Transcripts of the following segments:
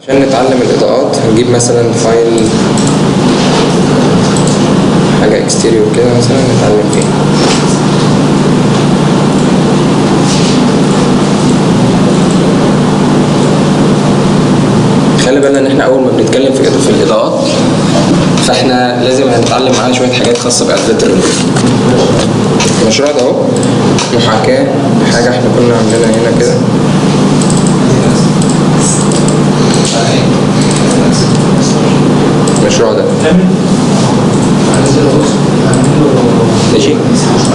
عشان نتعلم الإضاءات هنجيب مثلا فايل حاجة اكستيريور كده مثلا نتعلم فيه. خلي بالنا ان احنا اول ما بنتكلم في الإضاءات فاحنا لازم هنتعلم معانا شوية حاجات خاصة بإعدادات الرندر. المشروع ده اهو محاكاة لحاجة احنا كنا عاملينها هنا كده. المشروع ده ماشي.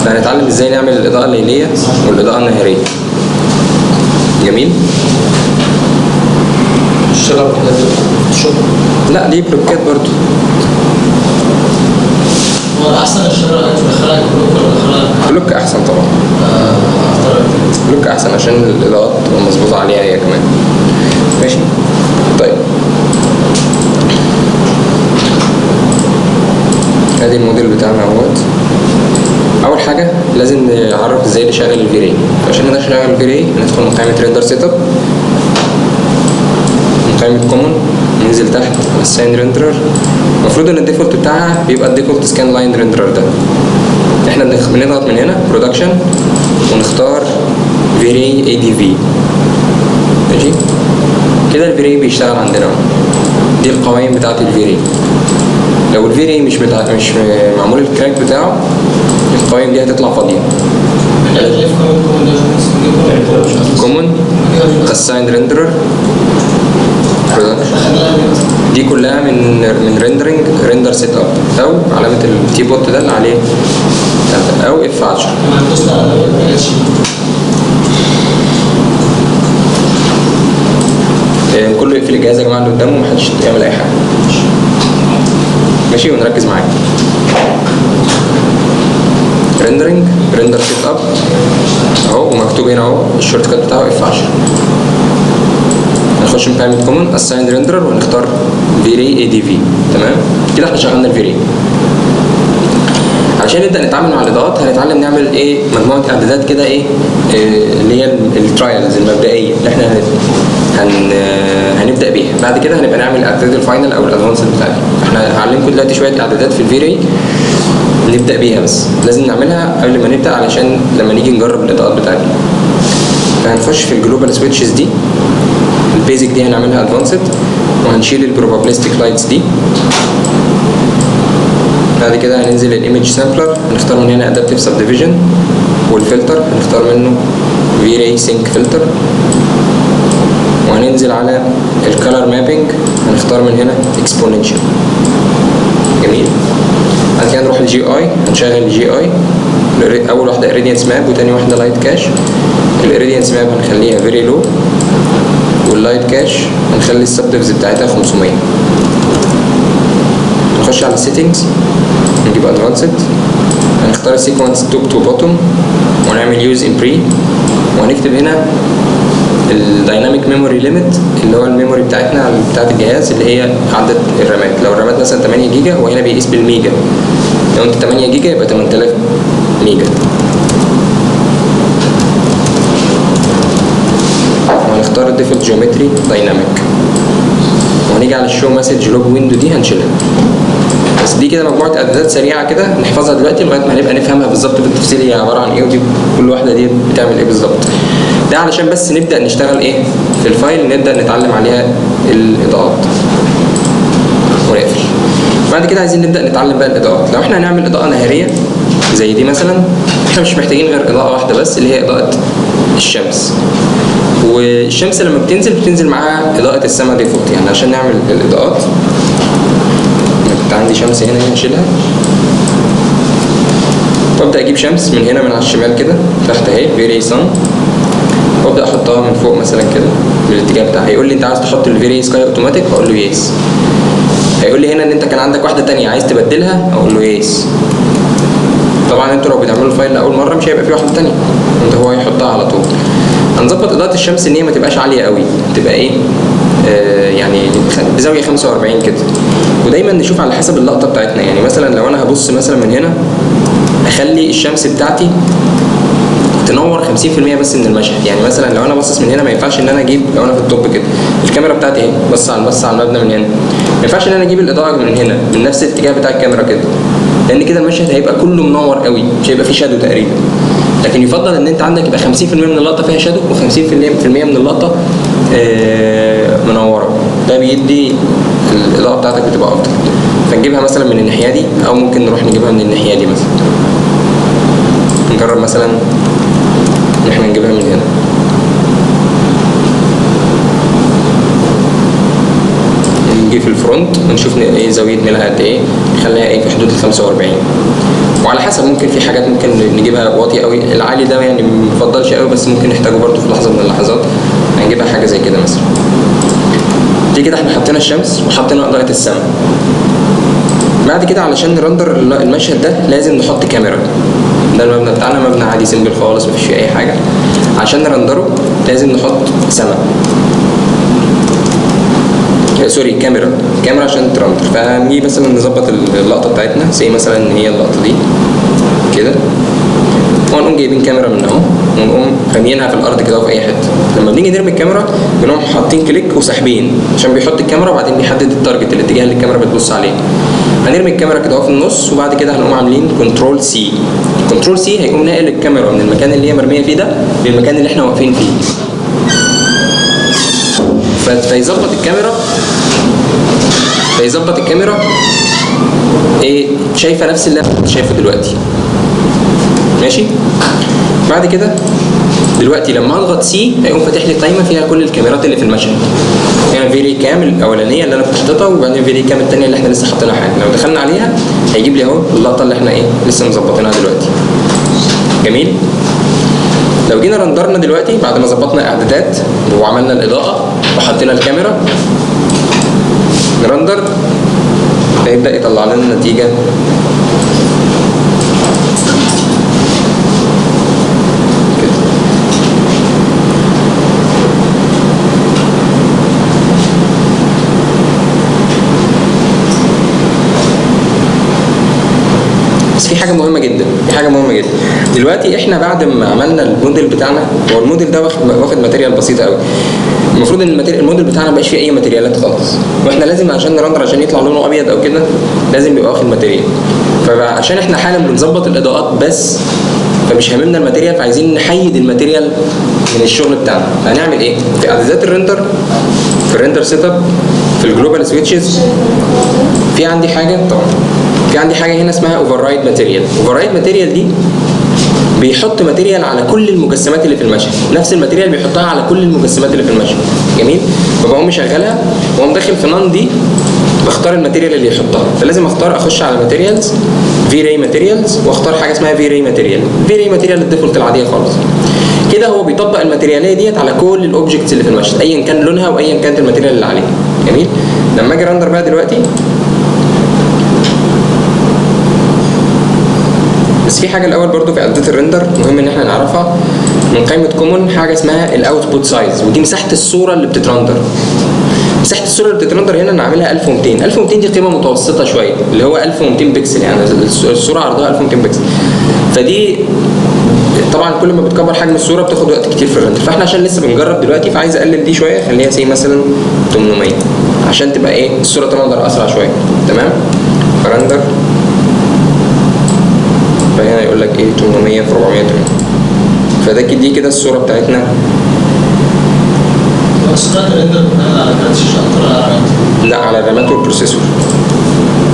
فهنتعلم ازاي نعمل الإضاءة الليلية والإضاءة النهارية. جميل. الشغل لا دي بلوكات برضو. هو احسن الشغل تدخلها بلوك ولا تدخلها بلوك احسن طبعا. بلوك احسن عشان الاضاءات تبقى مظبوطه عليها هي كمان. ماشي. طيب ادي الموديل بتاعنا اهوت. اول حاجه لازم نعرف ازاي نشغل الفيري. عشان نشغل الفيري ندخل من قائمه ريندر سيت اب، من قائمه كومن ننزل تحت على الساين ريندرر. المفروض ان الديفولت بتاعها بيبقى الديفولت سكان لاين ريندرر ده. احنا بنضغط من هنا برودكشن ونختار فيري اي دي في. ماشي كده الفيري بيشتغل عندنا. دي القوائم بتاعت الفيري. لو الفيري مش معمول الكراك بتاعه القوائم دي هتطلع فاضيه. كومن الساين ريندرر دي كلها من ريندرنج ريندر سيت اب او علامه التي بوت ده اللي عليه او اف 10. كله يقفل الجهاز يا جماعه اللي قدامه ومحدش يعمل اي حاجه. ماشي ونركز معايا. ريندرنج ريندر سيت اب اهو ومكتوب هنا اهو الشورت كات بتاعه اف 10. هنخش من قائمه كومن اساين ريندرر ونختار فيري اي دي في. تمام كده احنا شغلنا الفيري. عشان نبدا نتعامل مع الاضاءات هنتعلم نعمل ايه مجموعه اعدادات كده ايه اللي هي الترايلز المبدئيه اللي احنا هنبدا بيها. بعد كده هنبقى نعمل الاعدادات الفاينل او الادفانسد بتاعتنا. احنا هعلمكم دلوقتي شويه اعدادات في الفيري نبدا بيها، بس لازم نعملها قبل ما نبدا علشان لما نيجي نجرب الاضاءات بتاعتنا. فهنخش في الجلوبال سويتشز دي. البيزك دي هنعملها ادفانسد وهنشيل البروبابيلستيك لايتس دي. بعد كده هننزل الايمج سامبلر هنختار من هنا ادابتيف سب ديفيجن والفلتر هنختار منه فيري سينك فلتر. وهننزل على الكالر مابينج هنختار من هنا اكسبوننشال. جميل. بعد كده نروح للجي اي هنشغل الجي اي. اول واحده اريديانس ماب وتاني واحده لايت كاش. الاريديانس ماب هنخليها فيري لو واللايت كاش هنخلي السبديفز بتاعتها 500. نخش على السيتنجز نجيب ادفانسد هنختار السيكونس توب تو بوتوم ونعمل يوز ان بري وهنكتب هنا الدايناميك ميموري ليميت اللي هو الميموري بتاعتنا بتاعت الجهاز اللي هي عدد الرامات. لو الرامات مثلا 8 جيجا هو هنا بيقيس بالميجا. لو انت 8 جيجا يبقى 8000 ميجا. وهنختار الديفولت جيومتري دايناميك وهنيجي على الشو مسج لوج ويندو دي هنشيلها. بس دي كده مجموعه اعدادات سريعه كده نحفظها دلوقتي لغايه ما هنبقى نفهمها بالظبط بالتفصيل هي عباره عن ايه ودي كل واحده دي بتعمل ايه بالظبط. ده علشان بس نبدا نشتغل ايه في الفايل نبدا نتعلم عليها الاضاءات ونقفل. بعد كده عايزين نبدا نتعلم بقى الاضاءات. لو احنا هنعمل اضاءه نهاريه زي دي مثلا احنا مش محتاجين غير اضاءه واحده بس اللي هي اضاءه الشمس. والشمس لما بتنزل معاها اضاءه السماء ديفولت. يعني عشان نعمل الاضاءات عندي شمس هنا هنشيلها وابدا اجيب شمس من هنا من على الشمال كده تحت اهي فيري سان وابدا احطها من فوق مثلا كده بالاتجاه بتاعها. هيقول لي انت عايز تحط الفيري سكاي اوتوماتيك اقول له يس. هيقول لي هنا ان انت كان عندك واحده ثانيه عايز تبدلها اقول له يس. طبعا انتوا لو بتعملوا الفايل لاول مره مش هيبقى فيه واحده ثانيه انت هو هيحطها على طول. هنظبط اضاءه الشمس ان هي ما تبقاش عاليه قوي تبقى ايه يعني بزاويه 45 كده. ودايما نشوف على حسب اللقطه بتاعتنا. يعني مثلا لو انا هبص مثلا من هنا اخلي الشمس بتاعتي تنور 50% بس من المشهد. يعني مثلا لو انا باصص من هنا ما ينفعش ان انا اجيب، لو انا في التوب كده الكاميرا بتاعتي اهي بص على المبنى من هنا، ما ينفعش ان انا اجيب الاضاءه من هنا من نفس الاتجاه بتاع الكاميرا كده، لان كده المشهد هيبقى كله منور قوي، مش هيبقى فيه شادو تقريبا. لكن يفضل ان انت عندك يبقى 50% من اللقطه فيها شادو و50% من اللقطه منوره، ده بيدي الاضاءه بتاعتك بتبقى افضل. فنجيبها مثلا من الناحيه دي، او ممكن نروح نجيبها من الناحيه دي مثلا. نجرب مثلا ان احنا نجيبها من هنا. نجي في الفرونت ونشوف ايه زاويه ميلها قد ايه، نخليها ايه في حدود ال 45. وعلى حسب ممكن في حاجات ممكن نجيبها واطي قوي، العالي ده يعني ما بفضلش قوي بس ممكن نحتاجه برده في لحظه من اللحظات، هنجيبها حاجه زي كده مثلا. دي كده احنا حطينا الشمس وحطينا اضاءه السماء. بعد كده علشان نرندر المشهد ده لازم نحط كاميرا. ده المبنى بتاعنا مبنى عادي سيمبل خالص مفيش فيه اي حاجه. عشان نرندره لازم نحط سماء، سوري كاميرا عشان ترندر. فنيجي مثلا نظبط اللقطه بتاعتنا زي مثلا ان هي اللقطه دي كده، ونقوم جايبين كاميرا من اهو ونقوم راميينها في الارض كده في اي حته. لما بنيجي نرمي الكاميرا بنقوم حاطين كليك وساحبين عشان بيحط الكاميرا وبعدين بيحدد التارجت الاتجاه اللي الكاميرا بتبص عليه. هنرمي الكاميرا كده في النص، وبعد كده هنقوم عاملين كنترول سي. كنترول سي هيقوم ناقل الكاميرا من المكان اللي هي مرميه فيه ده للمكان اللي احنا واقفين فيه. فيظبط الكاميرا ايه شايفه نفس اللي انا شايفه دلوقتي. ماشي. بعد كده دلوقتي لما اضغط سي هيقوم فاتح لي قائمه فيها كل الكاميرات اللي في المشهد. هنا فيري كام الاولانيه اللي انا كنت حاططها، وبعدين فيري كام الثانيه اللي احنا لسه حاطينها حاجه. لو دخلنا عليها هيجيب لي اهو اللقطه اللي احنا ايه لسه مظبطينها دلوقتي. جميل. لو جينا رندرنا دلوقتي بعد ما ظبطنا اعدادات وعملنا الاضاءه وحطينا الكاميرا، نرندر هيبدا يطلع لنا نتيجه في حاجه مهمه جدا، دلوقتي احنا بعد ما عملنا الموديل بتاعنا، هو الموديل ده واخد ماتيريال بسيطه قوي. المفروض ان الموديل بتاعنا ما بقاش فيه اي ماتيريالات خالص، واحنا لازم عشان نرندر عشان يطلع لونه ابيض او كده لازم يبقى واخد ماتيريال. فعشان احنا حالا بنظبط الاضاءات بس، فمش هاممنا الماتيريال، فعايزين نحيد الماتيريال من الشغل بتاعنا. هنعمل ايه؟ في اعدادات الرندر، في الرندر سيت اب، في الجلوبال سويتشز، في عندي حاجه هنا اسمها اوفر رايد ماتيريال. اوفر رايد ماتيريال دي بيحط ماتيريال على كل المجسمات اللي في المشهد، نفس الماتيريال بيحطها على كل المجسمات اللي في المشهد. جميل. فبقوم مشغلها واقوم داخل في نان دي بختار الماتيريال اللي يحطها. فلازم اخش على ماتيريالز، في راي ماتيريالز، واختار حاجه اسمها في راي ماتيريال. في راي ماتيريال الديفولت العاديه خالص. كده هو بيطبق الماتيرياليه ديت على كل الاوبجكتس اللي في المشهد ايا كان لونها وايا كانت الماتيريال اللي عليها. جميل. لما اجي رندر بقى دلوقتي، بس في حاجه الاول برضو في اعدادات الرندر مهم ان احنا نعرفها من قائمه كومون، حاجه اسمها الاوتبوت سايز، ودي مساحه الصوره اللي بتترندر. مساحه الصوره اللي بتترندر هنا انا عاملها 1200. 1200 دي قيمه متوسطه شويه، اللي هو 1200 بكسل، يعني الصوره عرضها 1200 بكسل. فدي طبعا كل ما بتكبر حجم الصوره بتاخد وقت كتير في الرندر، فاحنا عشان لسه بنجرب دلوقتي فعايز اقلل دي شويه، خليها سي مثلا 800 عشان تبقى ايه الصوره ترندر اسرع شويه. تمام. فرندر فهنا يقول لك ايه 800 في 400 فده دي كده الصوره بتاعتنا. صورة الرندر بناء على كارت الشاشة أكتر على الرامات؟ لا، على الرامات والبروسيسور.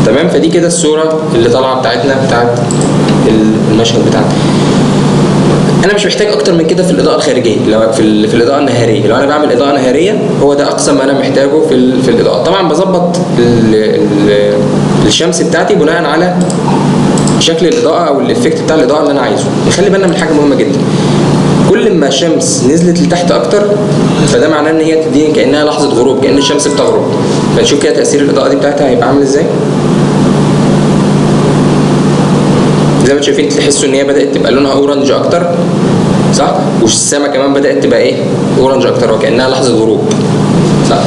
تمام. فدي كده الصوره اللي طالعه بتاعتنا بتاعت المشهد بتاعنا. انا مش محتاج اكتر من كده في الاضاءه الخارجيه، لو في الاضاءه النهاريه، لو انا بعمل اضاءه نهاريه هو ده اقصى ما انا محتاجه في الاضاءه. طبعا بظبط الشمس بتاعتي بناء على شكل الاضاءه او الافكت بتاع الاضاءه اللي انا عايزه. نخلي بالنا من حاجه مهمه جدا، كل ما الشمس نزلت لتحت اكتر فده معناه ان هي تديني كانها لحظه غروب، كان الشمس بتغرب. فنشوف كده تاثير الاضاءه دي بتاعتها هيبقى عامل ازاي. زي ما شايفين تحسوا ان هي بدات تبقى لونها اورنج اكتر، صح؟ والسما كمان بدات تبقى ايه اورنج اكتر، وكانها لحظه غروب، صح؟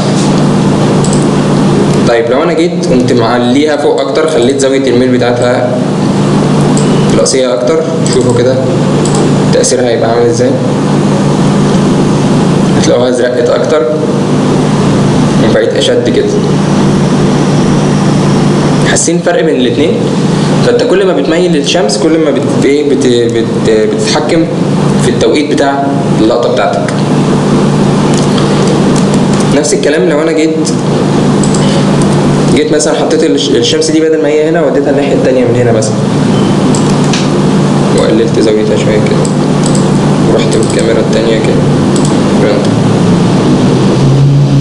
طيب لو انا جيت قمت معليها فوق اكتر، خليت زاويه الميل بتاعتها رأسية اكتر، شوفوا كده تأثيرها هيبقى عامل ازاي؟ هتلاقوها ازرقت اكتر وبقت اشد كده. حاسين فرق بين الاثنين؟ فانت كل ما بتميل للشمس كل ما بتتحكم في التوقيت بتاع اللقطه بتاعتك. نفس الكلام لو انا جيت مثلا حطيت الشمس دي بدل ما هي هنا وديتها الناحيه الثانيه من هنا مثلا، وقللت زاويتها شويه كده ورحت بالكاميرا الثانيه كده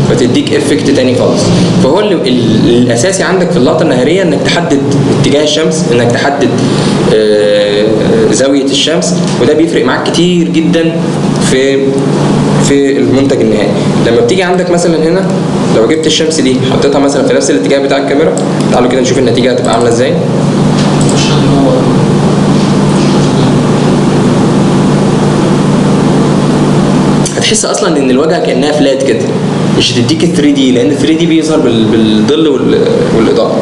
فتديك افكت تاني خالص. فهو الاساسي عندك في اللقطه النهاريه انك تحدد اتجاه الشمس، انك تحدد زاويه الشمس، وده بيفرق معاك كتير جدا في المنتج النهائي. لما بتيجي عندك مثلا هنا لو جبت الشمس دي حطيتها مثلا في نفس الاتجاه بتاع الكاميرا، تعالوا كده نشوف النتيجه هتبقى عامله ازاي. هتحس اصلا ان الواجهه كانها فلات كده، مش هتديك ال 3 دي، لان ال 3 دي بيظهر بالظل والاضاءه.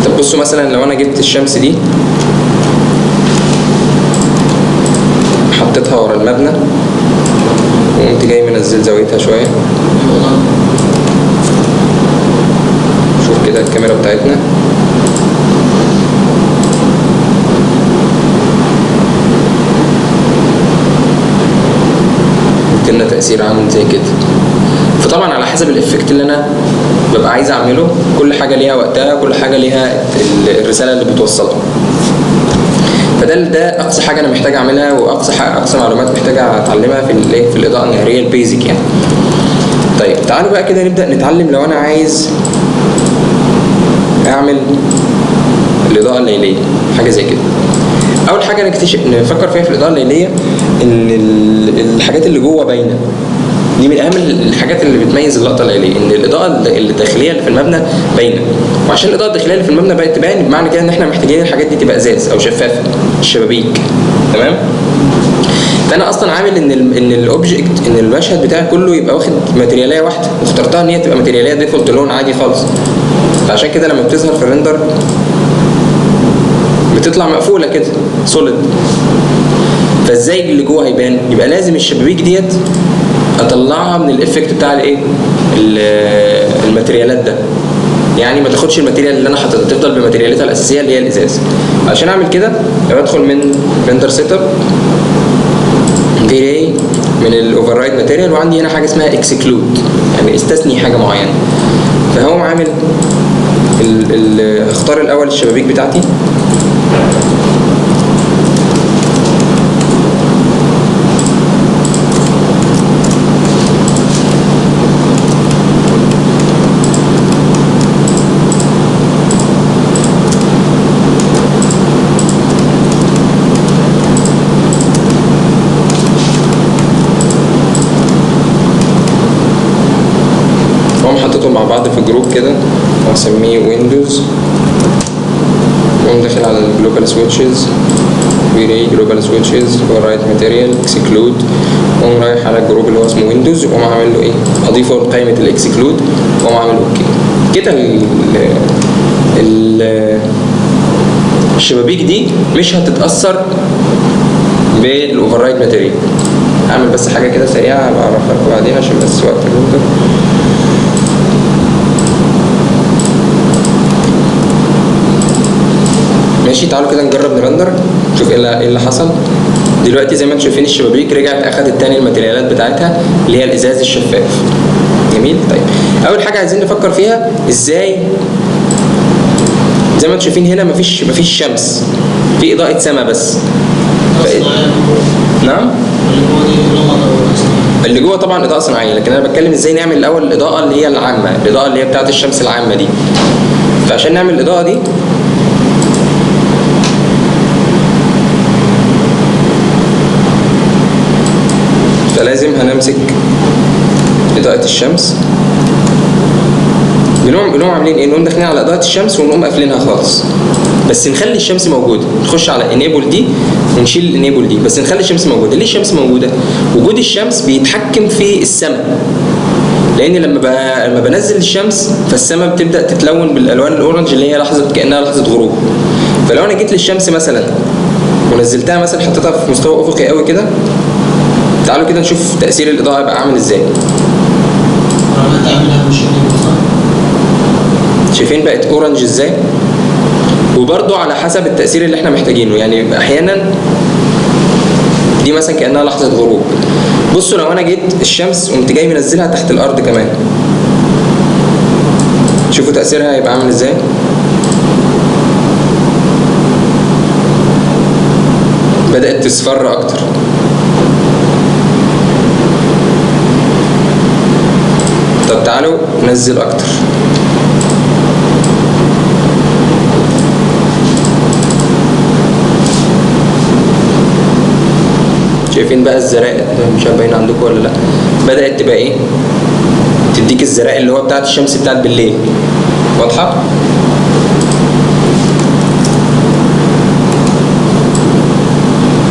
طب بصوا مثلا لو انا جبت الشمس دي حطيتها ورا المبنى وقمت جاي منزل زاويتها شويه، شوف كده الكاميرا بتاعتنا لنا تأثير عامل زي كده. فطبعا على حسب الافكت اللي انا ببقى عايز اعمله، كل حاجه ليها وقتها، كل حاجه ليها الرساله اللي بتوصلها. ده اقصى حاجه انا محتاج اعملها، واقصى معلومات محتاج اتعلمها في الاضاءه النهاريه البيزك يعني. طيب تعالوا بقى كده نبدا نتعلم لو انا عايز اعمل الاضاءه الليليه، حاجه زي كده. اول حاجه نفكر فيها في الاضاءه الليليه ان الحاجات اللي جوه باينه. دي من اهم الحاجات اللي بتميز اللقطه الليليه، ان الاضاءه الداخليه اللي في المبنى باينه. وعشان الاضاءه الداخليه اللي في المبنى بقت تبان، بمعنى كده ان احنا محتاجين الحاجات دي تبقى ازاز او شفافه، الشبابيك. تمام؟ فانا اصلا عامل ان الاوبجكت، ان المشهد بتاعي كله يبقى واخد ماتيرياليه واحده، واخترتها ان هي تبقى ماتيرياليه ديفولت لون عادي خالص. فعشان كده لما بتظهر في الريندر بتطلع مقفوله كده سوليد. فازاي اللي جوه هيبان؟ يبقى لازم الشبابيك ديت اطلعها من الافكت بتاع الايه، الماتيريالات ده. يعني ما تاخدش الماتيريال اللي انا حاططها، تفضل بماتيريالاتها الاساسيه اللي هي الازاز. عشان اعمل كده بدخل من ريندر سيت اب، فيري من الاوفر رايد ماتيريال، وعندي هنا حاجه اسمها اكسكلود، يعني استثني حاجه معينه. فهو عامل اختار الاول الشبابيك بتاعتي، مع بعض في جروب كده وهسميه ويندوز، واقوم داخل على الجلوبال سويتشز، ويري جلوبال سويتشز، ورايت ماتيريال اكسكلود، واقوم رايح على الجروب اللي هو اسمه ويندوز، واقوم عامل له ايه؟ اضيفه لقائمه الاكسكلود، واقوم عامل اوكي. كده الشبابيك دي مش هتتاثر بالاوفر رايت ماتيريال. اعمل بس حاجه كده سريعه بعرفها لكم بعدين عشان بس وقت الريندر. ماشي، تعالوا كده نجرب نرندر نشوف ايه اللي حصل. دلوقتي زي ما انتم شايفين الشبابيك رجعت اخدت تاني الماتيريالات بتاعتها اللي هي الازاز الشفاف. جميل. طيب اول حاجه عايزين نفكر فيها ازاي، زي ما انتم شايفين هنا مفيش شمس، في اضاءه سما بس. نعم، اللي جوه طبعا اضاءه صناعيه، لكن انا بتكلم ازاي نعمل الاول الاضاءه اللي هي العامه، الاضاءه اللي هي بتاعه الشمس العامه دي. فعشان نعمل الاضاءه دي فلازم هنمسك اضاءه الشمس، بنقوم عاملين ايه؟ نقوم داخلين على اضاءه الشمس ونقوم قافلينها خالص، بس نخلي الشمس موجوده. نخش على انيبل دي ونشيل الانيبل دي، بس نخلي الشمس موجوده. ليه الشمس موجوده؟ وجود الشمس بيتحكم في السماء، لان لما بنزل الشمس فالسماء بتبدا تتلون بالالوان الاورنج اللي هي كانها لحظه غروب. فلو انا جيت للشمس مثلا ونزلتها مثلا حطيتها في مستوى افقي قوي كده، تعالوا كده نشوف تاثير الاضاءه يبقى عامل ازاي. انا تعملها مش صح؟ شايفين بقت اورنج ازاي؟ وبرده على حسب التاثير اللي احنا محتاجينه، يعني احيانا دي مثلا كانها لحظه غروب. بصوا لو انا جيت الشمس قمت جاي منزلها تحت الارض كمان، شوفوا تاثيرها هيبقى عامل ازاي. بدات تصفر اكتر. طب تعالوا ننزل اكتر. شايفين بقى الزرائق؟ مش باين عندكم ولا لا؟ بدات تبقى ايه؟ تديك الزرائق اللي هو بتاعت الشمس بتاعت بالليل. واضحه؟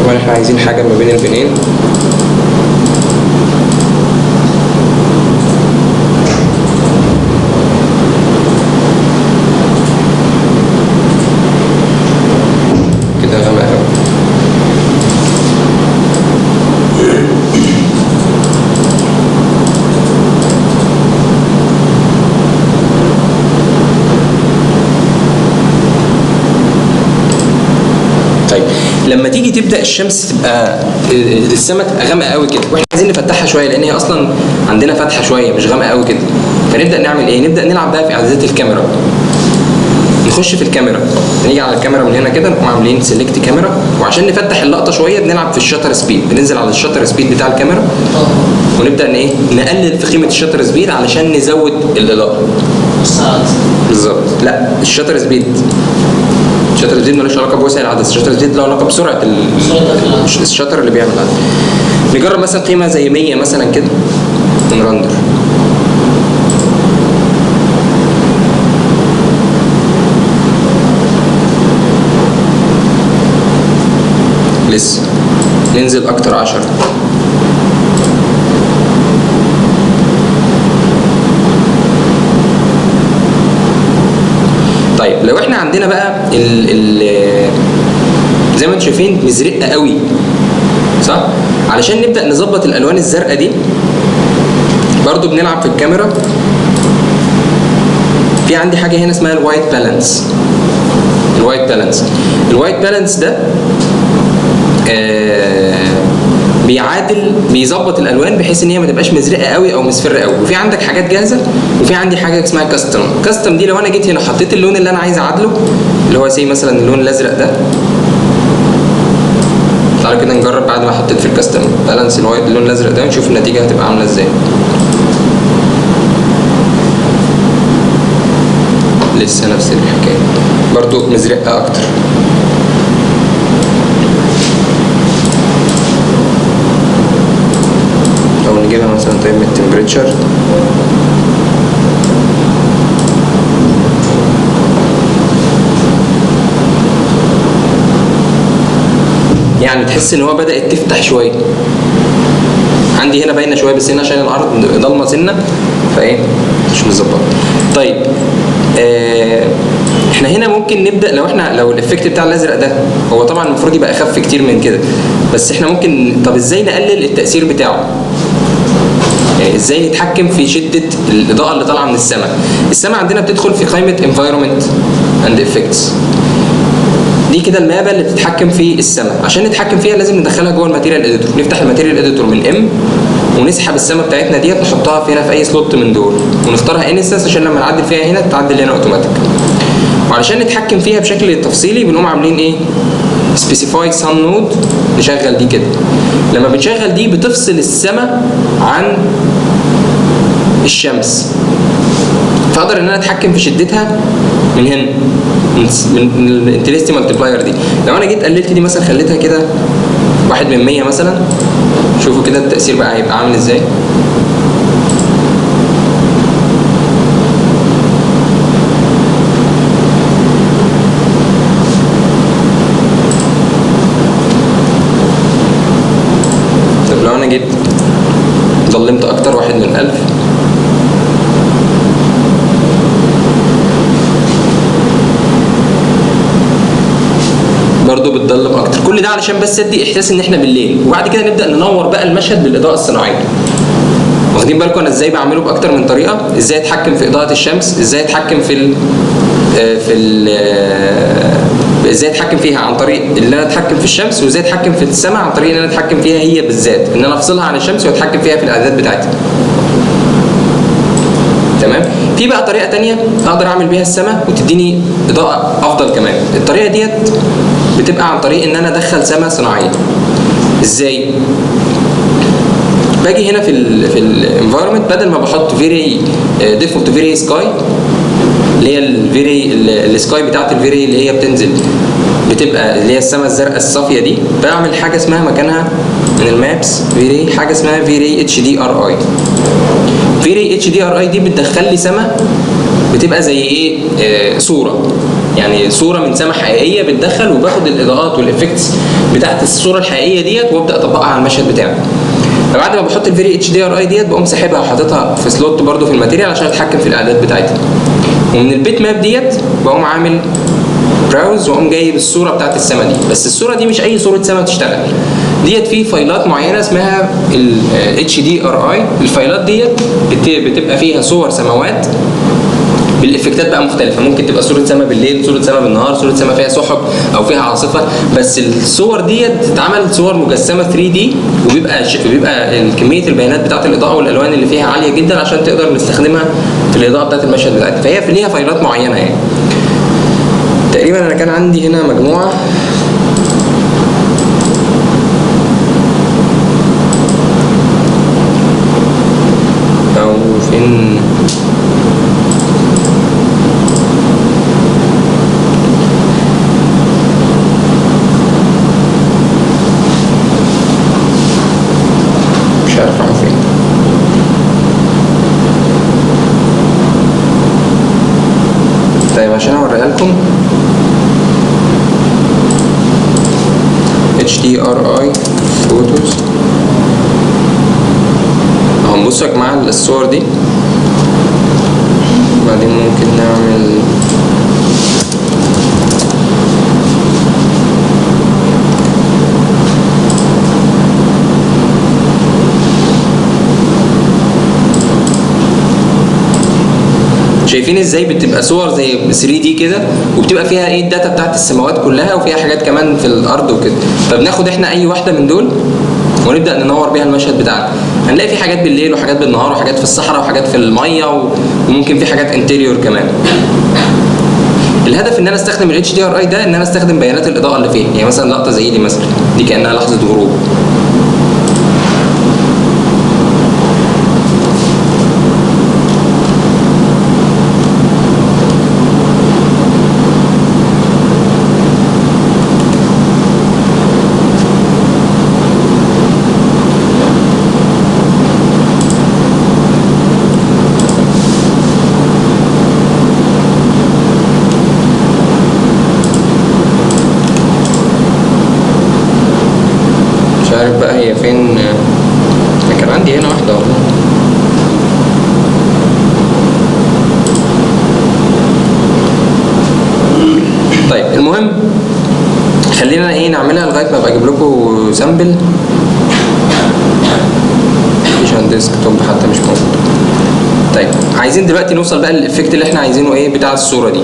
طبعا احنا عايزين حاجه ما بين البنين. كده غامق قوي. طيب لما تيجي تبدا الشمس تبقى السماء تبقى غامقه قوي كده، واحنا عايزين نفتحها شويه لان هي اصلا عندنا فتحه شويه مش غامقه قوي كده، فنبدا نعمل ايه؟ نبدا نلعب بقى في اعدادات الكاميرا. نخش في الكاميرا، نيجي على الكاميرا من هنا كده، نقوم عاملين سيلكت كاميرا، وعشان نفتح اللقطه شويه بنلعب في الشاتر سبيد، بننزل على الشاتر سبيد بتاع الكاميرا ونبدا ايه؟ نقلل في قيمه الشاتر سبيد علشان نزود الاضاءه. الساعات بالظبط. لا الشاتر سبيد، الشاتر سبيد ملوش علاقه بوسع العدسه، الشاتر سبيد له علاقه بسرعه الشاتر اللي بيعمل العدسه. نجرب مثلا قيمه زي 100 مثلا كده ونرندر. لسه ننزل اكتر 10. طيب لو احنا عندنا بقى زي ما انتم شايفين مزرقه قوي صح؟ علشان نبدا نظبط الالوان الزرقاء دي برضو بنلعب في الكاميرا. في عندي حاجه هنا اسمها الوايت بالانس. الوايت بالانس ده بيظبط الالوان بحيث ان هي ما تبقاش مزرقه قوي او مصفره قوي. وفي عندك حاجات جاهزه وفي عندي حاجه اسمها كاستم دي لو انا جيت هنا حطيت اللون اللي انا عايز اعدله اللي هو زي مثلا اللون الازرق ده. تعالوا كده نجرب بعد ما حطيت في الكاستم بالانس اللون الازرق ده ونشوف النتيجه هتبقى عامله ازاي. لسه نفس الحكايه برضو مزرقه اكتر. او نجيبها مثلا طيب من التمبريتشر. يعني تحس ان هو بدأت تفتح شويه. عندي هنا باينه شويه بس هنا عشان الارض ضلمه سنه فايه مش مظبط. طيب احنا هنا ممكن نبدا لو الافكت بتاع الازرق ده هو طبعا المفروض يبقى اخف كتير من كده، بس احنا ممكن طب ازاي نقلل التاثير بتاعه؟ يعني ازاي نتحكم في شده الاضاءه اللي طالعه من السماء؟ السماء عندنا بتدخل في قائمه environment and effects. دي كده المابه اللي بتتحكم في السماء. عشان نتحكم فيها لازم ندخلها جوه الماتيريال اديتور. نفتح الماتيريال اديتور من ام ونسحب السماء بتاعتنا ديت نحطها في هنا في اي سلوت من دول ونختارها انستنس عشان لما نعدل فيها هنا تتعدل هنا اوتوماتيك. وعلشان نتحكم فيها بشكل تفصيلي بنقوم عاملين ايه؟ سبيسيفاي سان نود. نشغل دي كده. لما بنشغل دي بتفصل السماء عن الشمس، فاقدر ان انا اتحكم في شدتها من هنا من الانتنسيتي مالتيبلاير دي. لو انا جيت قللت دي مثلا خليتها كده 1/100 مثلا، شوفوا كده التأثير بقى هيبقى عامل ازاي. طب لو انا جيت ظلمت اكتر 1/1000 برضو برضو بتضلم اكتر. كل ده علشان بس ادي احساس ان احنا بالليل، وبعد كده نبدا ننور بقى المشهد بالاضاءه الصناعيه. واخدين بالكم انا ازاي بعمله باكتر من طريقه؟ ازاي اتحكم في اضاءه الشمس، ازاي اتحكم ازاي اتحكم فيها عن طريق ان انا اتحكم في الشمس، وازاي اتحكم في السماء عن طريق ان انا اتحكم فيها هي بالذات، ان انا افصلها عن الشمس واتحكم فيها في الاعدادات بتاعتها. تمام؟ في بقى طريقه ثانيه اقدر اعمل بيها السماء وتديني اضاءه افضل كمان. الطريقه ديت بتبقى عن طريق ان انا ادخل سماء صناعيه. ازاي؟ باجي هنا في الانفايرمنت، بدل ما بحط فيري ديفولت فيري سكاي اللي هي الفيري السكاي بتاعت الفيري اللي هي بتنزل بتبقى اللي هي السماء الزرقاء الصافيه دي، بعمل حاجه اسمها مكانها من المابس فيري، حاجه اسمها فيري اتش دي ار اي. فيري اتش دي ار اي دي بتدخل لي سماء بتبقى زي ايه؟ صوره، يعني صوره من سماء حقيقيه بتدخل، وباخد الاضاءات والافكتس بتاعت الصوره الحقيقيه ديت وابدا اطبقها على المشهد بتاعي. فبعد ما بحط الفيري اتش دي ار اي ديت بقوم ساحبها وحاططها في سلوت برده في الماتيريال عشان اتحكم في الاعداد بتاعتها. ومن البيت ماب ديت بقوم عامل براوز واقوم جايب الصوره بتاعت السما دي. بس الصوره دي مش اي صوره سما تشتغل، ديت في فايلات معينه اسمها ال HDRI. الفايلات ديت بتبقى فيها صور سماوات بالافكتات بقى مختلفه، ممكن تبقى صوره سما بالليل، صوره سما بالنهار، صوره سما فيها سحب او فيها عاصفه. بس الصور ديت تتعمل صور مجسمه 3D، وبيبقى كميه البيانات بتاعت الاضاءه والالوان اللي فيها عاليه جدا عشان تقدر نستخدمها في الاضاءه بتاعت المشهد بتاعتها. فهي ليها فايلات معينه يعني. تقريبا انا كان عندي هنا مجموعه او فين مش عارف راحوا فين. طيب عشان اوريها لكم HDRI فوتوز اهو. بصوا يا جماعه الصور دي، وبعدين ممكن نعمل شايفين ازاي بتبقى صور زي 3D كده، وبتبقى فيها ايه الداتا بتاعت السماوات كلها، وفيها حاجات كمان في الارض وكده. فبناخد احنا اي واحده من دول ونبدا ننور بيها المشهد بتاعنا. هنلاقي في حاجات بالليل وحاجات بالنهار وحاجات في الصحراء وحاجات في الميه وممكن في حاجات انتيريور كمان. الهدف ان انا استخدم ال HDRI ده ان انا استخدم بيانات الاضاءه اللي فيها. يعني مثلا لقطه زي دي مثلا، دي كانها لحظه غروب. عارف بقى هي فين. كان عندي هنا واحدة والله. طيب المهم خلينا ايه نعملها لغاية ما ابقى اجيب لكم سامبل. مفيش عند ديسك توب حتى مش موجود. طيب عايزين دلوقتي نوصل بقى للإفكت اللي احنا عايزينه ايه بتاع الصورة دي،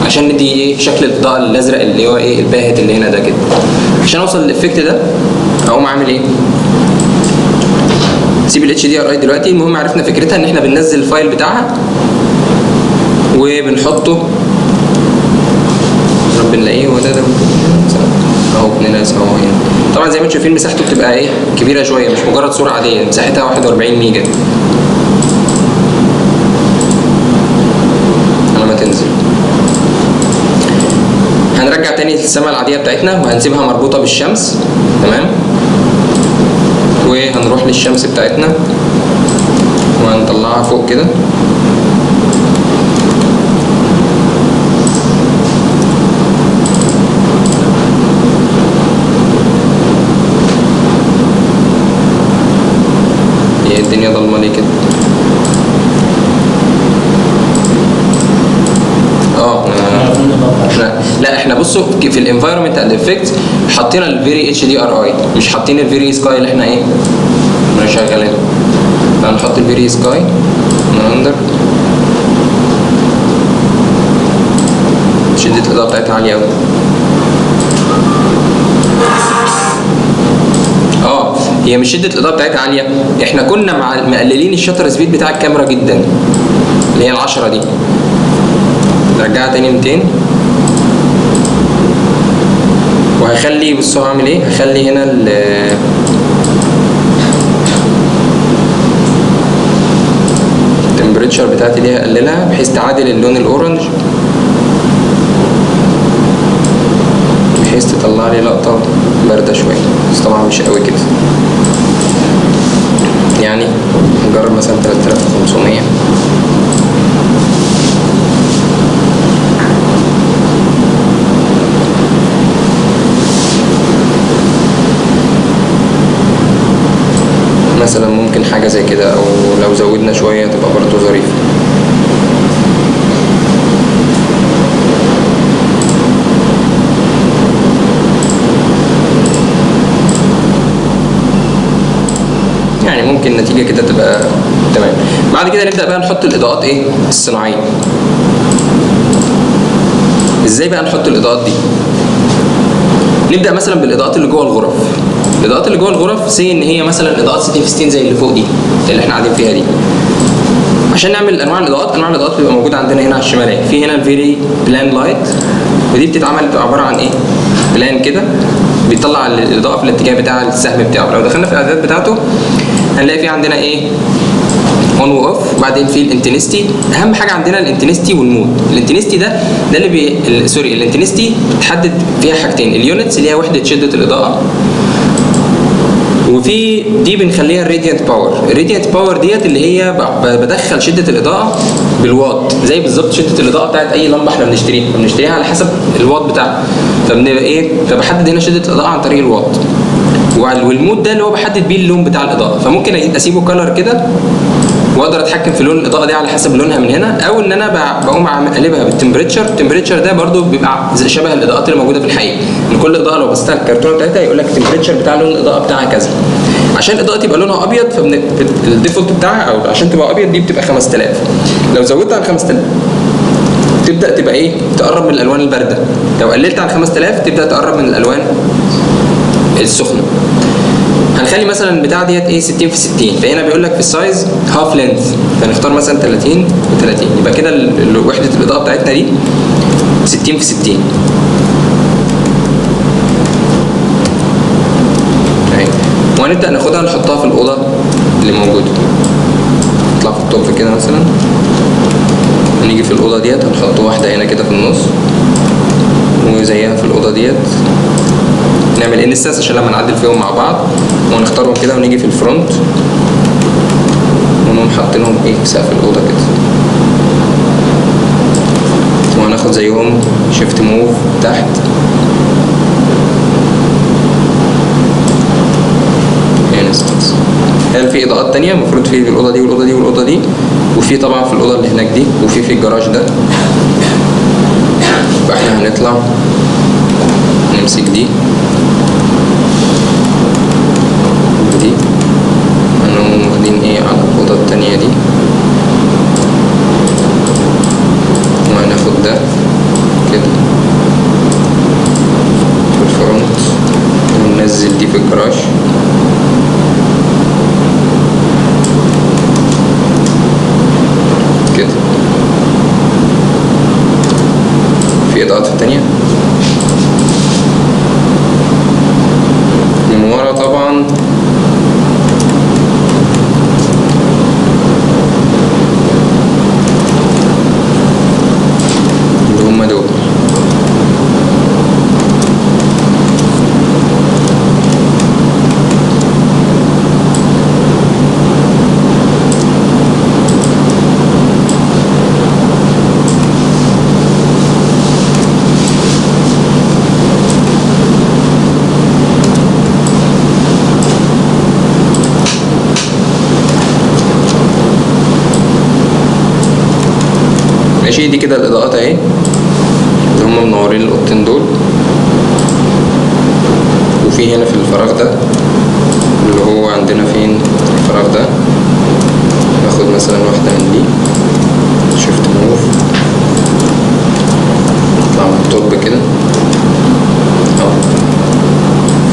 عشان ندي ايه شكل الإضاءة الأزرق اللي هو ايه الباهت اللي هنا ده كده. عشان اوصل للإفكت ده اقوم عامل ايه؟ سيب ال HDRI دلوقتي. المهم عرفنا فكرتها ان احنا بننزل الفايل بتاعها وبنحطه. رب نلاقيه هو ده اهو بننزل اهو هنا. طبعا زي ما انتم شايفين مساحته بتبقى ايه كبيره شويه، مش مجرد صوره عاديه، مساحتها 41 ميجا على ما تنزل. هنرجع تاني للسماء العاديه بتاعتنا وهنسيبها مربوطه بالشمس. تمام. وهنروح للشمس بتاعتنا وهنطلعها فوق كده. هي الدنيا ضلمه ليه كده؟ لا احنا بصوا في الانفايرمنت اند افكتس حاطين الفيري اتش دي ار اي، مش حاطين الفيري سكاي اللي احنا ايه كنا شغالين. فهنحط الفيري سكاي اندر، شدة الاضاءة بتاعتها عالية اوي. هي مش شدة الاضاءة بتاعتها عالية، احنا كنا مقللين الشاتر سبيد بتاع الكاميرا جدا اللي هي ال10 دي. نرجعها تاني 200 وهخلي، بصوا هعمل ايه، هخلي هنا التمبريتشر بتاعتي دي هقللها بحيث تعادل اللون الاورنج، بحيث تطلع لي لقطة باردة شوية، بس طبعا مش قوي كده. يعني نجرب مثلا 3500. مثلا ممكن حاجة زي كده، او لو زودنا شوية تبقى برضو ظريفة. يعني ممكن النتيجة كده تبقى تمام. بعد كده نبدأ بقى نحط الإضاءات ايه الصناعية. ازاي بقى نحط الإضاءات دي؟ نبدأ مثلا بالإضاءات اللي جوه الغرف. الإضاءات اللي جوه الغرف سي ان هي مثلا إضاءات 60 في 60 زي اللي فوق دي اللي احنا قاعدين فيها دي. عشان نعمل انواع الإضاءات بتبقى موجودة عندنا هنا على الشمال اهي. في هنا الفيري بلان لايت، ودي بتتعمل بتبقى عبارة عن ايه؟ بلان كده بيطلع الإضاءة في الاتجاه بتاع السهم بتاعه. لو دخلنا في الإعدادات بتاعته هنلاقي في عندنا ايه؟ اون واوف، وبعدين في الانتنستي. اهم حاجه عندنا الانتنستي والمود. الانتنستي ده اللي الانتنستي بتحدد فيها حاجتين، اليونتس اللي هي وحده شده الاضاءه، وفي دي بنخليها الراديانت باور. الراديانت باور ديت اللي هي بدخل شده الاضاءه بالواط، زي بالظبط شده الاضاءه بتاعت اي لمبه احنا بنشتريها على حسب الواط بتاعها. فبنبقى ايه؟ فبحدد هنا شده الاضاءه عن طريق الواط. والمود ده اللي هو بحدد بيه اللون بتاع الاضاءه. فممكن اسيبه كلر كده واقدر اتحكم في لون الاضاءه دي على حسب لونها من هنا، او ان انا بقوم اقلبها بالتمبريتشر. التمبريتشر ده برده بيبقى شبه الاضاءات اللي موجوده في الحقيقه، ان كل اضاءه لو بصيت على الكرتونه بتاعتها يقول لك التمبريتشر بتاع لون الاضاءه بتاعها كذا. عشان الاضاءه تبقى لونها ابيض فالديفولت بتاعها او عشان تبقى ابيض دي بتبقى 5000. لو زودت عن 5000 تبدا تبقى ايه؟ تقرب من الالوان البارده. لو قللت عن 5000 تبدا تقرب من الالوان السخنه. هنخلي مثلا البتاع ديت ايه 60 في 60. فهنا بيقول لك في السايز هاف لينث، فنختار مثلا 30 في 30. يبقى كده وحده الاضاءه بتاعتنا دي 60 في 60. اهي. وهنبدا ناخدها نحطها في الاوضه اللي موجوده. نطلع في الطب كده مثلا، نيجي في الاوضه ديت هنحط واحده هنا كده في النص، وزيها في الاوضه ديت. نعمل انستنس عشان لما نعدل فيهم مع بعض، ونختارهم كده ونيجي في الفرونت ونقوم حاطينهم ايه في سقف الاوضه كده، وهناخد زيهم شيفت موف تحت. انستنس. هل في اضاءات تانية؟ المفروض في الاوضه دي والاوضه دي والاوضه دي، وفي طبعا في الاوضه اللي هناك دي، وفي الجراج ده. فاحنا هنطلع نمسك دي ودي، هنقوم واخدين ايه على الاوضه التانية دي، وهناخد ده كده في الفرونت، وننزل دي في الجراج. كده في اضاءات التانية من ورا طبعا. اللي هم دول. ماشي، دي كده الاضاءات اهي. اللي هم منورين الاوضتين دول. وفي هنا في الفراغ ده اللي هو عندنا فين الفراغ ده، ناخد مثلا واحدة من دي، شيفت موف، نطلع من التوب كده اهو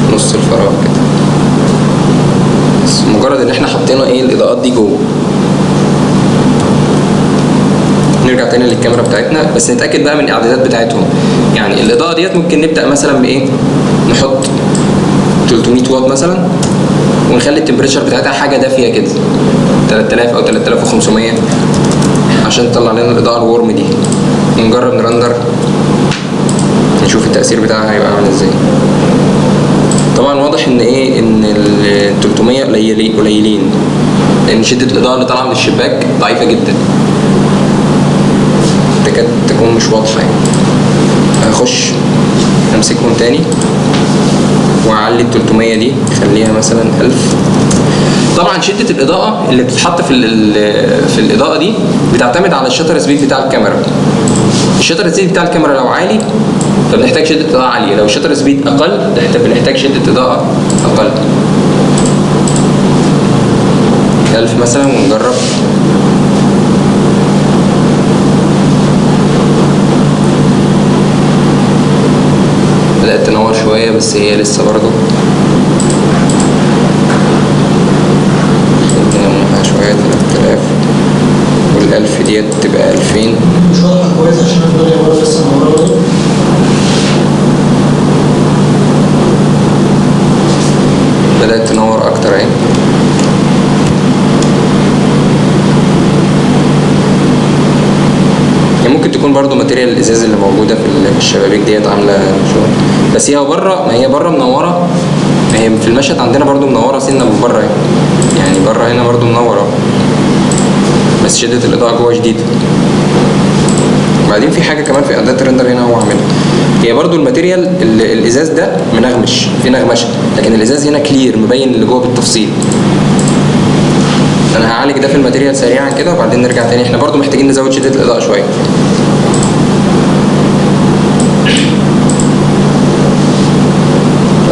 في نص الفراغ كده. بس مجرد ان احنا حطينا ايه الاضاءات دي جوه. نرجع تاني للكاميرا بتاعتنا، بس نتاكد بقى من الاعدادات بتاعتهم. يعني الاضاءه ديت ممكن نبدا مثلا بايه، نحط 300 واط مثلا، ونخلي التمبريتشر بتاعتها حاجه دافيه كده 3000 او 3500 عشان تطلع لنا الاضاءه الورم دي. ونجرب نرندر نشوف التاثير بتاعها هيبقى عامل ازاي. طبعا واضح ان ايه، ان ال 300 قليلين لان شده الاضاءه اللي طالعه من الشباك ضعيفه جدا، تكاد تكون مش واضحه يعني. هخش امسكهم تاني واعلي ال 300 دي، خليها مثلا 1000. طبعا شده الاضاءه اللي بتتحط في الاضاءه دي بتعتمد على الشاتر سبيد بتاع الكاميرا. الشاتر سبيد بتاع الكاميرا لو عالي فبنحتاج شده اضاءه عاليه، لو الشاتر سبيد اقل بنحتاج شده اضاءه اقل. 1000 مثلا ونجرب. بدأت تنور شوية بس هي لسه برضو خلينا شوية 3000 وال1000 ديت تبقى 2000. مش واضحة كويس عشان الدنيا برضه لسه منورة برضه. بدأت تنور أكتر اهي. ممكن تكون برضو ماتيريال الازاز اللي موجوده في الشبابيك ديت عامله شغل، بس هي بره، ما هي بره منوره، ما هي في المشهد عندنا برضو منوره سنه من بره يعني بره هنا برضو منوره، بس شده الاضاءه جوه شديده. وبعدين في حاجه كمان في اعدادات الريندر هنا هو عاملها، هي برضو الماتيريال الازاز ده منغمش في نغمشه، لكن الازاز هنا كلير مبين اللي جوه بالتفصيل. انا هعالج ده في الماتيريال سريعا كده وبعدين نرجع تاني. احنا برضو محتاجين نزود شدة الاضاءة شوية.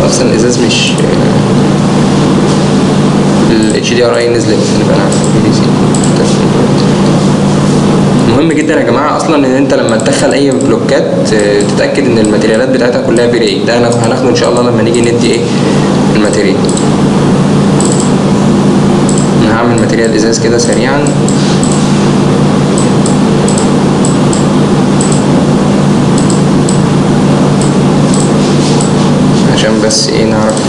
اصلا الازاز مش ال HDRI نزلت، نبقى نعمل BBC. مهم جدا يا جماعة اصلا ان انت لما تدخل اي بلوكات تتأكد ان الماتيريالات بتاعتها كلها بيري. ده هناخده ان شاء الله لما نيجي ندي ايه الماتيريال. هعمل ماتيريال ازاز كده سريعا. عشان بس ايه نعرف.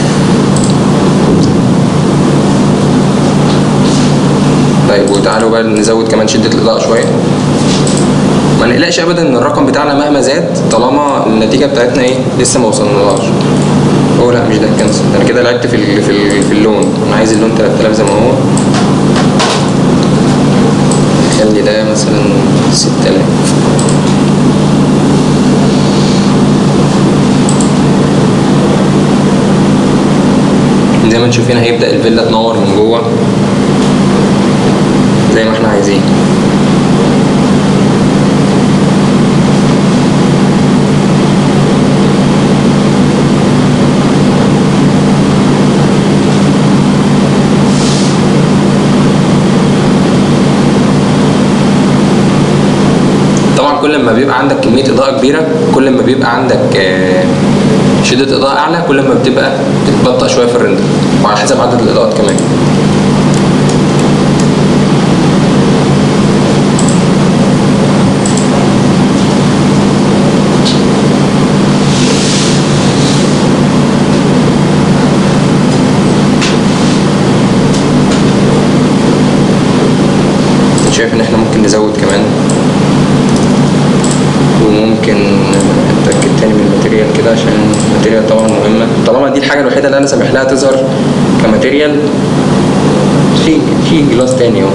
طيب وتعالوا بقى نزود كمان شدة الاضاءة شوية. ما نقلقش ابدا ان الرقم بتاعنا مهما زاد طالما النتيجة بتاعتنا ايه لسه ما وصلنالهاش. لا مش ده كنسل، انا كده لعبت في اللون. انا عايز اللون 3000 زي ما هو. خلي ده مثلا 6000. زي ما انتم شايفين هيبدأ الفيلا تنور من جوه زي ما احنا عايزين. كل ما بيبقى عندك كمية إضاءة كبيرة كل ما بيبقى عندك شدة إضاءة أعلى، كل ما بتبقى بتبطأ شوية في الرندر، وعلى حسب عدد الإضاءات كمان. شايف إن إحنا ممكن نزود كمان، وممكن نتأكد تاني من الماتيريال كده عشان الماتيريال طبعا مهمة. طالما دي الحاجة الوحيدة اللي أنا سامح لها تظهر كماتيريال. في جلاس تاني اهو،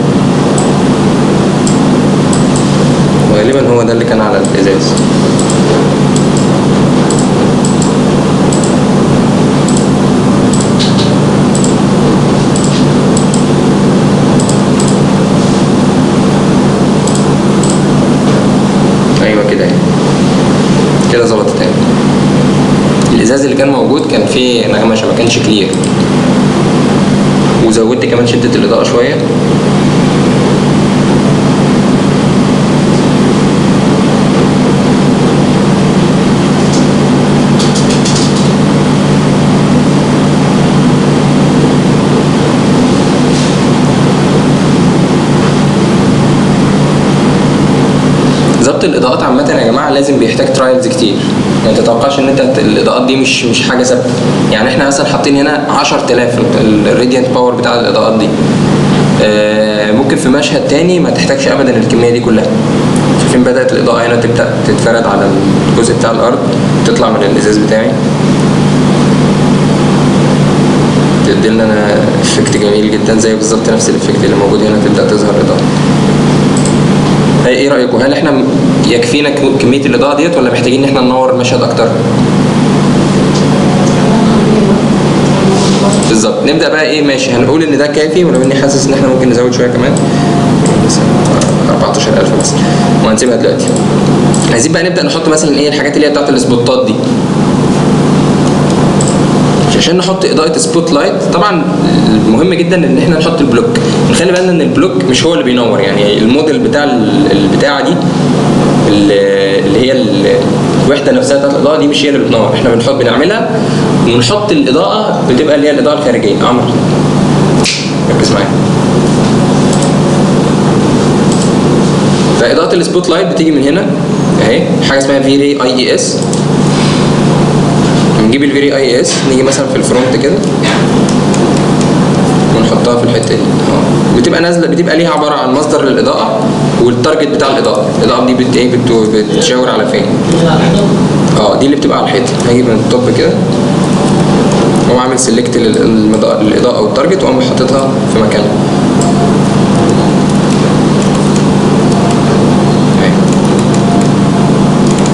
غالبا هو ده اللي كان على الإزاز. اللي كان موجود كان فيه نغمشه، ما كانش كلير. وزودت كمان شده الاضاءه شويه. ظبط الاضاءات عامه يا جماعه لازم بيحتاج ترايلز كتير. ما تتوقعش ان انت الاضاءات دي مش حاجه ثابته. يعني احنا مثلا حاطين هنا 10000 الراديانت باور بتاع الاضاءات دي. ممكن في مشهد تاني ما تحتاجش ابدا الكميه دي كلها. شايفين بدات الاضاءه هنا تبدا تتفرد على الجزء بتاع الارض، تطلع من الازاز بتاعي، تدي لنا افكت جميل جدا زي بالظبط نفس الافكت اللي موجود هنا. تبدا تظهر الاضاءه. ايه رايكم؟ هل احنا يكفينا كميه الاضاءه ديت ولا محتاجين ان احنا ننور المشهد اكتر؟ بالظبط. نبدا بقى ايه؟ ماشي، هنقول ان ده كافي، ولو اني حاسس ان احنا ممكن نزود شويه كمان، مثلا 14000 مثلا، وهنسيبها دلوقتي. عايزين بقى نبدا نحط مثلا ايه الحاجات اللي هي بتاعت السبوتات دي. عشان نحط اضاءه سبوت لايت طبعا مهم جدا ان احنا نحط البلوك. نخلي بالنا ان البلوك مش هو اللي بينور، يعني الموديل بتاع البتاعه دي اللي هي الوحده نفسها بتاعت الاضاءه دي مش هي اللي بتنور. احنا بنعملها ونحط الاضاءه بتبقى اللي هي الاضاءه الخارجيه. عمرو ركز معايا. فاضاءه السبوت لايت بتيجي من هنا اهي، حاجه اسمها في ري اي اي اس. نجيب الفيري اي اس، نيجي مثلا في الفرونت كده ونحطها في الحته دي. بتبقى نازله، بتبقى ليها عباره عن مصدر للاضاءه والتارجت بتاع الاضاءه. الاضاءه دي بتشاور على فين؟ دي اللي بتبقى على الحيطه. هاجي من التوب كده واقوم عامل سيلكت للاضاءه والتارجت واقوم حاططها في مكانها.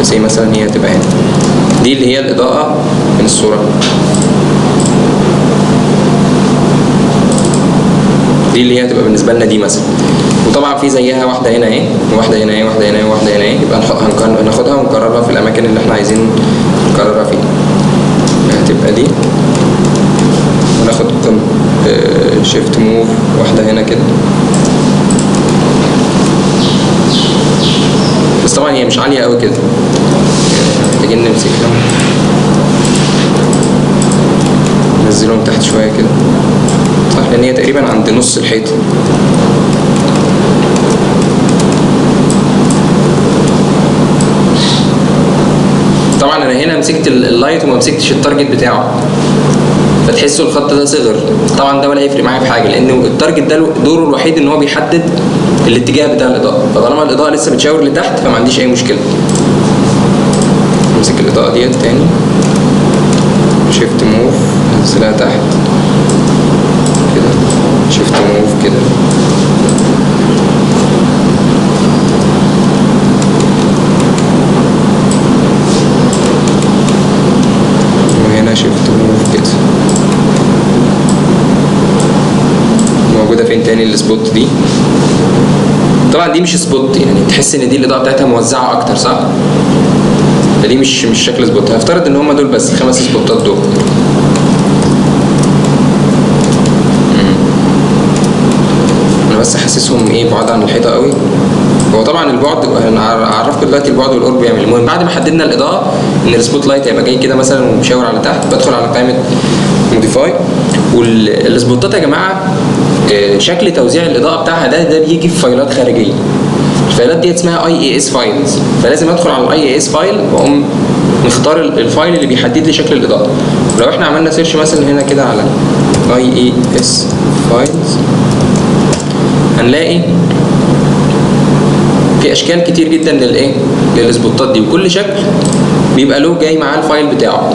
بس هي مثلا هي تبقى هنا. دي اللي هي الإضاءة من الصورة. دي اللي هي هتبقى بالنسبة لنا دي مثلا. وطبعا في زيها واحدة هنا اهي، وواحدة هنا اهي، وواحدة هنا اهي، وواحدة هنا اهي. يبقى هناخدها ونكررها في الأماكن اللي احنا عايزين نكررها فيها. هتبقى دي. وناخد شيفت موف واحدة هنا كده. بس طبعا هي مش عالية قوي كده. محتاجين نمسكها ننزلهم تحت شويه كده، صح؟ لان هي تقريبا عند نص الحيطه. طبعا انا هنا مسكت اللايت وما مسكتش التارجت بتاعه، فتحسوا الخط ده صغر. طبعا ده ولا هيفرق معايا في حاجه، لان التارجت ده دوره الوحيد ان هو بيحدد الاتجاه بتاع الاضاءه. فطالما الاضاءه لسه بتشاور لتحت فما عنديش اي مشكله. امسك الاضاءه ديت تاني، شيفت موف انزلها تحت كده، شيفت موف كده، وهنا شيفت موف كده. موجوده فين تاني السبوت دي؟ طبعا دي مش سبوت، يعني تحس ان دي الاضاءه بتاعتها موزعه اكتر، صح؟ فدي مش شكل سبوت. هفترض ان هم دول بس الخمس سبوتات دول. انا بس حاسسهم ايه بعاد عن الحيطه قوي. هو طبعا البعد انا هعرفكم دلوقتي البعد والقرب بيعمل. المهم بعد ما حددنا الاضاءه ان السبوت لايت هيبقى جاي كده مثلا ومشاور على تحت، بدخل على قائمه موديفاي. والسبوتات يا جماعه شكل توزيع الاضاءه بتاعها ده بيجي في فايلات خارجيه. الفايلات دي اسمها اي اي اس فايلز، فلازم ادخل على الاي اي اس فايل واقوم نختار الفايل اللي بيحدد لي شكل الاضاءه. لو احنا عملنا سيرش مثلا هنا كده على اي اي اس فايلز هنلاقي في اشكال كتير جدا للسبوتات دي، وكل شكل بيبقى له جاي معاه الفايل بتاعه.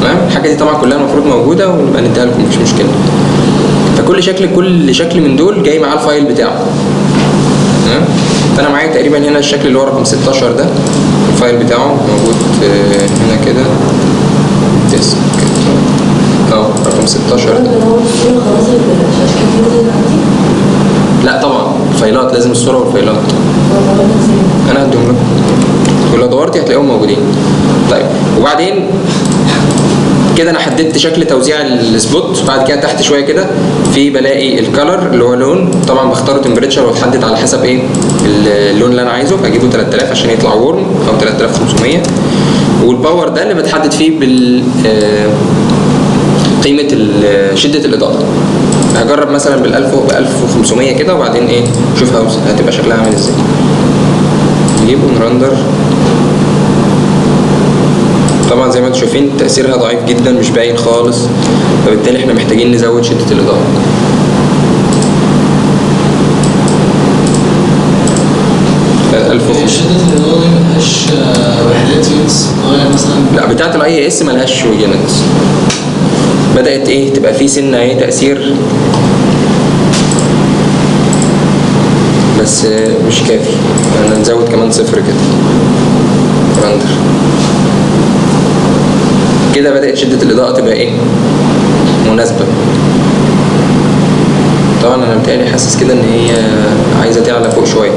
تمام؟ الحاجه دي طبعا كلها المفروض موجوده ونبقى نديها لكم مفيش مشكله. فكل شكل من دول جاي معاه الفايل بتاعه. تمام؟ فانا معايا تقريبا هنا الشكل اللي هو رقم 16 ده، الفايل بتاعه موجود هنا كده ديسك رقم 16 ده. لا طبعا الفايلات لازم الصوره والفايلات. انا هديهم لكم ولو دورتي هتلاقيهم موجودين. طيب وبعدين كده انا حددت شكل توزيع السبوت. بعد كده تحت شويه كده في بلاقي الكالر اللي هو لون، طبعا بختاره تمبريتشر وتحدد على حسب ايه اللون اللي انا عايزه، فاجيبه 3000 عشان يطلع وورم او 3500. والباور ده اللي بتحدد فيه بال قيمه شده الاضاءه. هجرب مثلا ب 1500 كده وبعدين ايه نشوف هتبقى شكلها عامل ازاي. نجيب ونرندر. طبعا زي ما انتم شايفين تأثيرها ضعيف جدا، مش باين خالص، فبالتالي احنا محتاجين نزود شدة الإضاءة. شدة الإضاءة دي ملهاش وحدات يونتس مثلا؟ لا، بتاعة الاي اس ملهاش يونتس. بدأت ايه تبقى في سنة ايه تأثير، بس مش كافي. انا نزود كمان صفر كده. رندر كده بدأت شدة الإضاءة تبقى ايه مناسبة. طبعا انا متهيألي حاسس كده ان هي عايزة تعلى فوق شوية.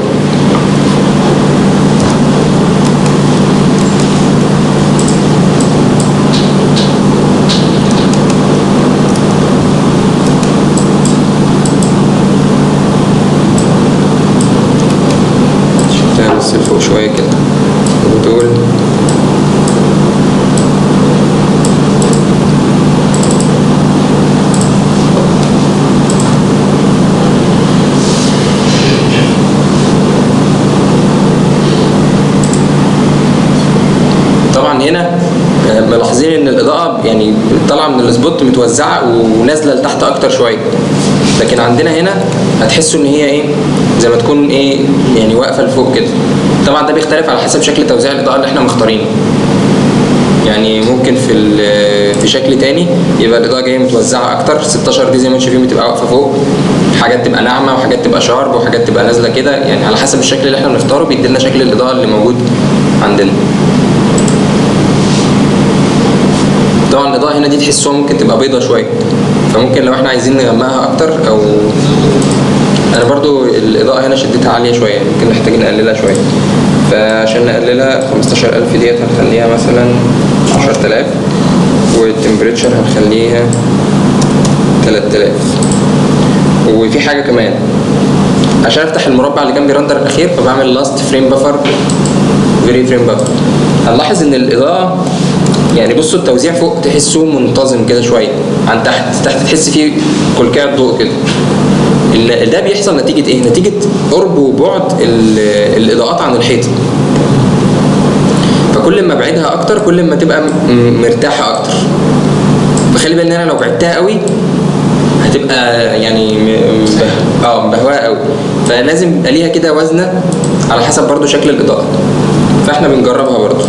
شفتها بس فوق شوية كده ودول. هنا ملاحظين ان الاضاءه يعني طالعه من السبوت متوزعه ونازله لتحت اكتر شويه، لكن عندنا هنا هتحسوا ان هي ايه زي ما تكون ايه يعني واقفه لفوق كده. طبعا ده بيختلف على حسب شكل توزيع الاضاءه اللي احنا مختارينه. يعني ممكن في شكل تاني يبقى الاضاءه جايه متوزعه اكتر. 16 دي زي ما انتم شايفين بتبقى واقفه فوق، حاجات تبقى ناعمه وحاجات تبقى شارب وحاجات تبقى نازله كده، يعني على حسب الشكل اللي احنا بنختاره بيدي لنا شكل الاضاءه اللي موجود عندنا. طبعا الاضاءه هنا دي تحسوها ممكن تبقى بيضه شويه، فممكن لو احنا عايزين نغمقها اكتر، او انا برضو الاضاءه هنا شدتها عاليه شويه، ممكن نحتاج نقللها شويه. فعشان نقللها 15000 ديت هنخليها مثلا 10000، والتمبريتشر هنخليها 3000. وفي حاجه كمان عشان افتح المربع اللي كان بيرندر الاخير، فبعمل لاست فريم بفر فيري فريم بفر. هنلاحظ ان الاضاءه يعني بصوا التوزيع فوق تحسوه منتظم كده شويه عن تحت تحس فيه كلكعه ضوء كده. ده بيحصل نتيجه ايه؟ نتيجه قرب وبعد الاضاءات عن الحيطه. فكل ما ابعدها اكتر كل ما تبقى مرتاحه اكتر. فخلي بالك ان انا لو بعدتها قوي هتبقى يعني مبهواه قوي، فلازم يبقى ليها كده وزنه على حسب برضو شكل الاضاءه. فاحنا بنجربها برضو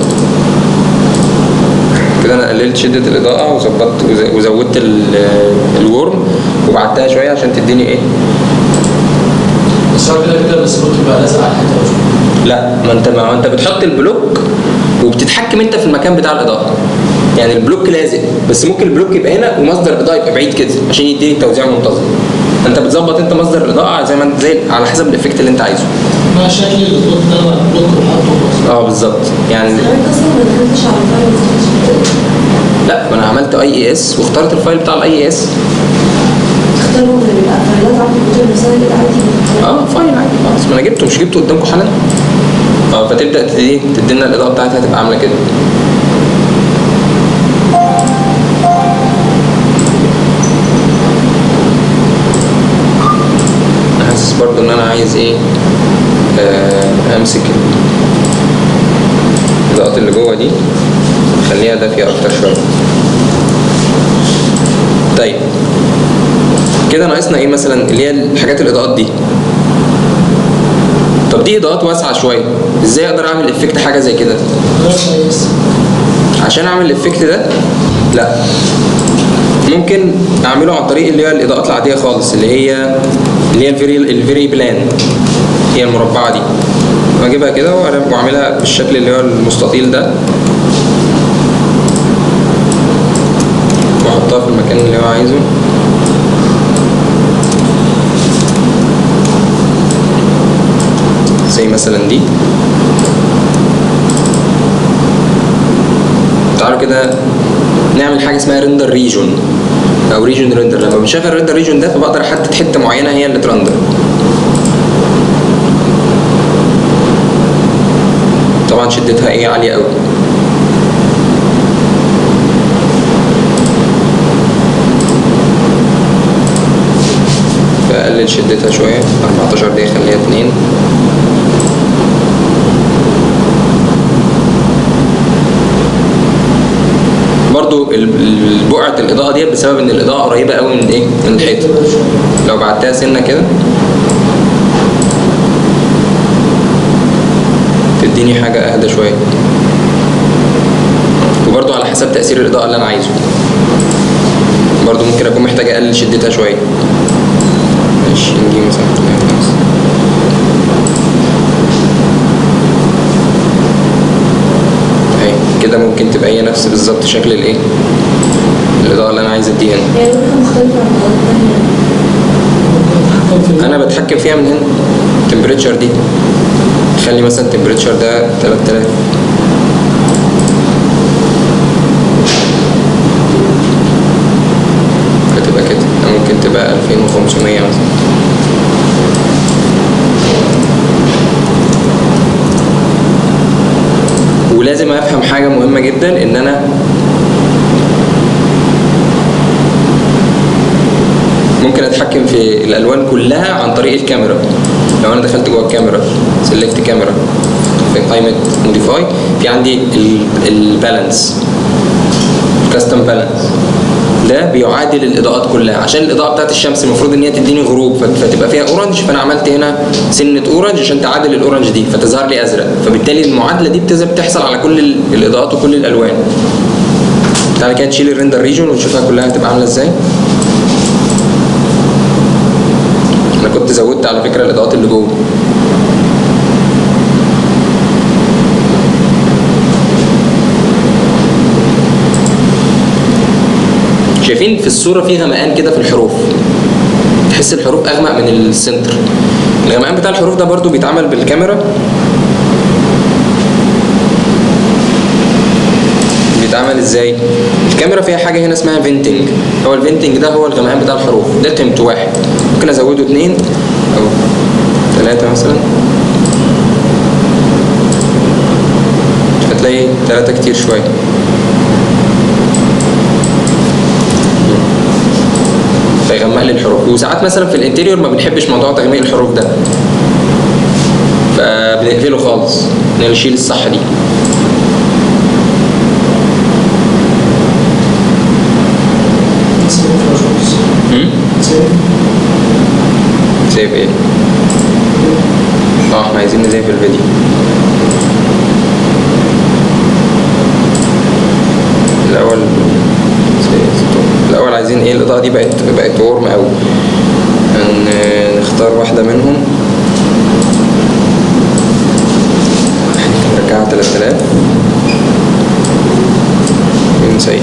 كده. انا قللت شده الاضاءه وظبطت وزودت الورم وبعدتها شويه عشان تديني ايه. بس هو كده السبوت بيبقى لازق على الحيطه. لا، ما انت بتحط البلوك وبتتحكم انت في المكان بتاع الاضاءه. يعني البلوك لازق، بس ممكن البلوك يبقى هنا ومصدر الاضاءه يبقى بعيد كده عشان يديني توزيع منتظم. انت بتظبط انت مصدر الاضاءه زي ما انت على حسب الافكت اللي انت عايزه. ما شكل البلوك ده البلوك وحطه بالظبط. يعني لا، ما انا عملت اي اس واخترت الفايل بتاع الاي اس. اختاروا بيبقى فايلات على الكمبيوتر نفسها كده عادي. فايل عادي خالص. ما انا جبته، مش جبته قدامكم حالا. فتبدا تدينا الاضاءه بتاعتها هتبقى عامله كده. حاسس برضو ان انا عايز ايه امسك الاضاءات اللي جوه دي خليها دافيه اكتر شويه. طيب كده ناقصنا ايه مثلا اللي هي الحاجات الاضاءات دي. طب دي اضاءات واسعه شويه، ازاي اقدر اعمل افكت حاجه زي كده؟ عشان اعمل الافكت ده لا، ممكن اعمله عن طريق اللي هي الاضاءات العاديه خالص، اللي هي الفيري بلان، هي المربعه دي. واجيبها كده واعملها بالشكل اللي هو المستطيل ده، واحطها في المكان اللي هو عايزه. زي مثلا دي. تعالوا كده نعمل حاجه اسمها ريندر ريجون او ريجون ريندر. لما بنشغل الريندر ريجون ده فبقدر احدد حته معينه هي اللي ترندر. طبعا شدتها ايه عاليه قوي. فاقلل شدتها شويه 14 دقيقه خليها 2. برضو بقعه الاضاءه ديت بسبب ان الاضاءه قريبه قوي من ايه؟ من الحيطه. لو بعدتها سنه كده تديني حاجه اهدى شويه. وبرضو على حسب تاثير الاضاءه اللي انا عايزه. برضو ممكن اكون محتاج اقلل شدتها شويه. ماشي نجي مثلا اهي كده ممكن تبقى هي نفس بالظبط شكل الايه؟ الاضاءه اللي انا عايز اديها. يعني ممكن مختلفة عن الأضاءة التانية. انا بتحكم فيها من هنا. التمبريتشر دي خلي مثلا التمبريتشر ده 3000. هتبقى كده ممكن تبقى 2500 مثلا. ولازم افهم حاجه مهمه جدا ان انا ممكن اتحكم في الالوان كلها عن طريق الكاميرا. لو انا دخلت جوه الكاميرا سيلكت كاميرا في قائمه موديفاي في عندي البالانس كاستم بالانس ده بيعادل الاضاءات كلها. عشان الاضاءه بتاعت الشمس المفروض ان هي تديني غروب فتبقى فيها اورنج، فانا عملت هنا سنه اورنج عشان تعادل الاورنج دي فتظهر لي ازرق. فبالتالي المعادله دي بتحصل على كل الاضاءات وكل الالوان. تعالى كده نشيل الريندر ريجون ونشوفها كلها هتبقى عامله ازاي. انا كنت زودت على فكره الاضاءات اللي جوه. شايفين في الصوره في غمقان كده في الحروف. تحس الحروف اغمق من السنتر. الغمقان بتاع الحروف ده برضو بيتعمل بالكاميرا. بيتعمل ازاي؟ الكاميرا فيها حاجه هنا اسمها فينتنج. هو الفينتنج ده هو الغمقان بتاع الحروف. ده قيمته 1. ممكن ازوده 2 او 3 مثلا. هتلاقي 3 كتير شويه. فيغمق لي الحروف. وساعات مثلا في الانتيريور ما بنحبش موضوع تغميق الحروف ده فبنقفله خالص. نشيل الصح دي. سيف ايه؟ احنا عايزين نسيف الفيديو. الاول عايزين ايه؟ الاضاءه دي بقت ورم قوي. نختار واحده منهم. نرجعها 3000 ونسيب.